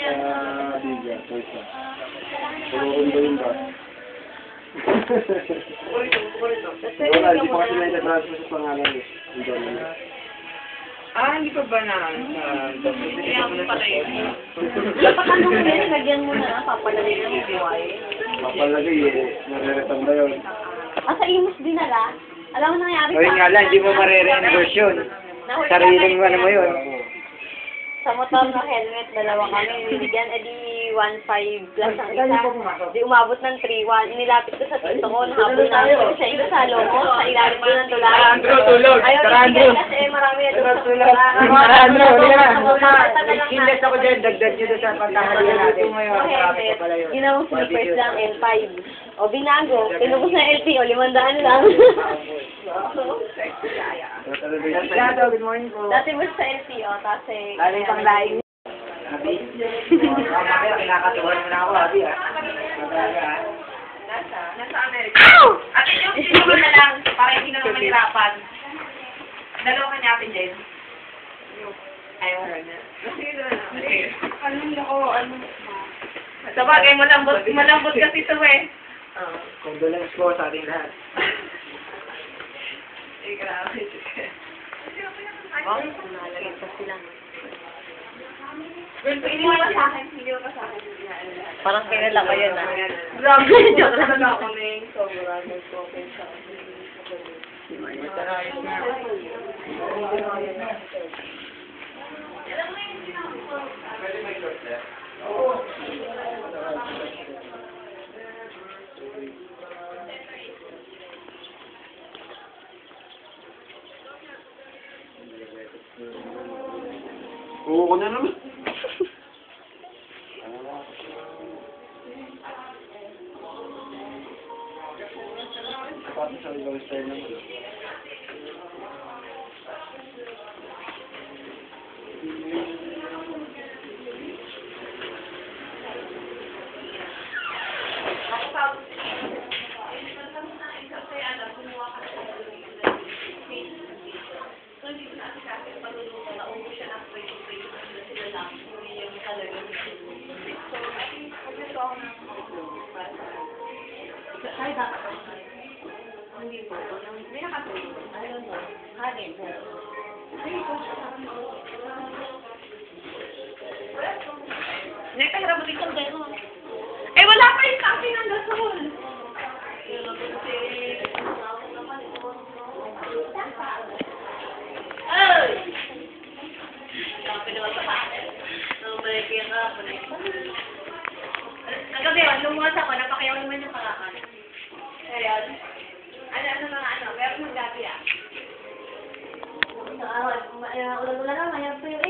Liga, Toysa. Puro yung ba? Wala, hindi pa kasi na-transfer sa pangalan eh. Hindi pa ba na? Kaya mo pala yun. Dapat ano mo yun, lagyan mo na, papalagay na mo buhay. Papalagay eh, nare-return na yun. Sa imus dinala. Alam mo nangyari O yun nga lang, hindi mo marere-endorse yun. Sariling ano mo yun. Sa motor na helmet, dalawa kami. Binigyan, edi 1.5 plus ang isa. Di umabot ng 3.1. Inilapit ko sa tito ko, nahabol namin sa isa sa lomo, sa ilalim ko ng tulay. Andrew, tulog! Ayaw ibigay kasi marami na doon sa tulay. Andrew, kilos ako dyan, dagdag nyo doon sa pagkakalian natin. Ginawang slippers lang, L5. O binago, tinubos na LP, o 500 lang. Good morning po. Dati mo sa LP, o, kasi... Ano yung panglaing? Habi? Mamaya, kinakatuhan mo na ako, Habi, Nasa Amerika. At yung sino na lang, para hindi na naman mahirapan. Dalawa ka niya atin din. Ayaw na. Ano? Sa bagay, malambot kasi ito eh. Condolence po sa ating lahat. Grabe. Bakit? Nalagay sila. Hindi mo pa sa akin. Hindi mo pa sa akin. Parang kilala ko yun, ah. Grabe. Joke lang ako na yung sobrang nag-focus sa akin. Oo ko na naman. Pati sa ibang style naman. Ay, dapat. Hindi po. May nakatulong. I don't know. Hanin. Nakahirap mo dito dito. Eh, wala pa yung kape ng gasol. Ay! Kape naman sa kape. Balik yung kape. Nagabi, lumuwas ako, napakayaw naman yung pangakan. Ayan. Ano, meron ng gabi ah. Ulan-ulan na, mayroon po yung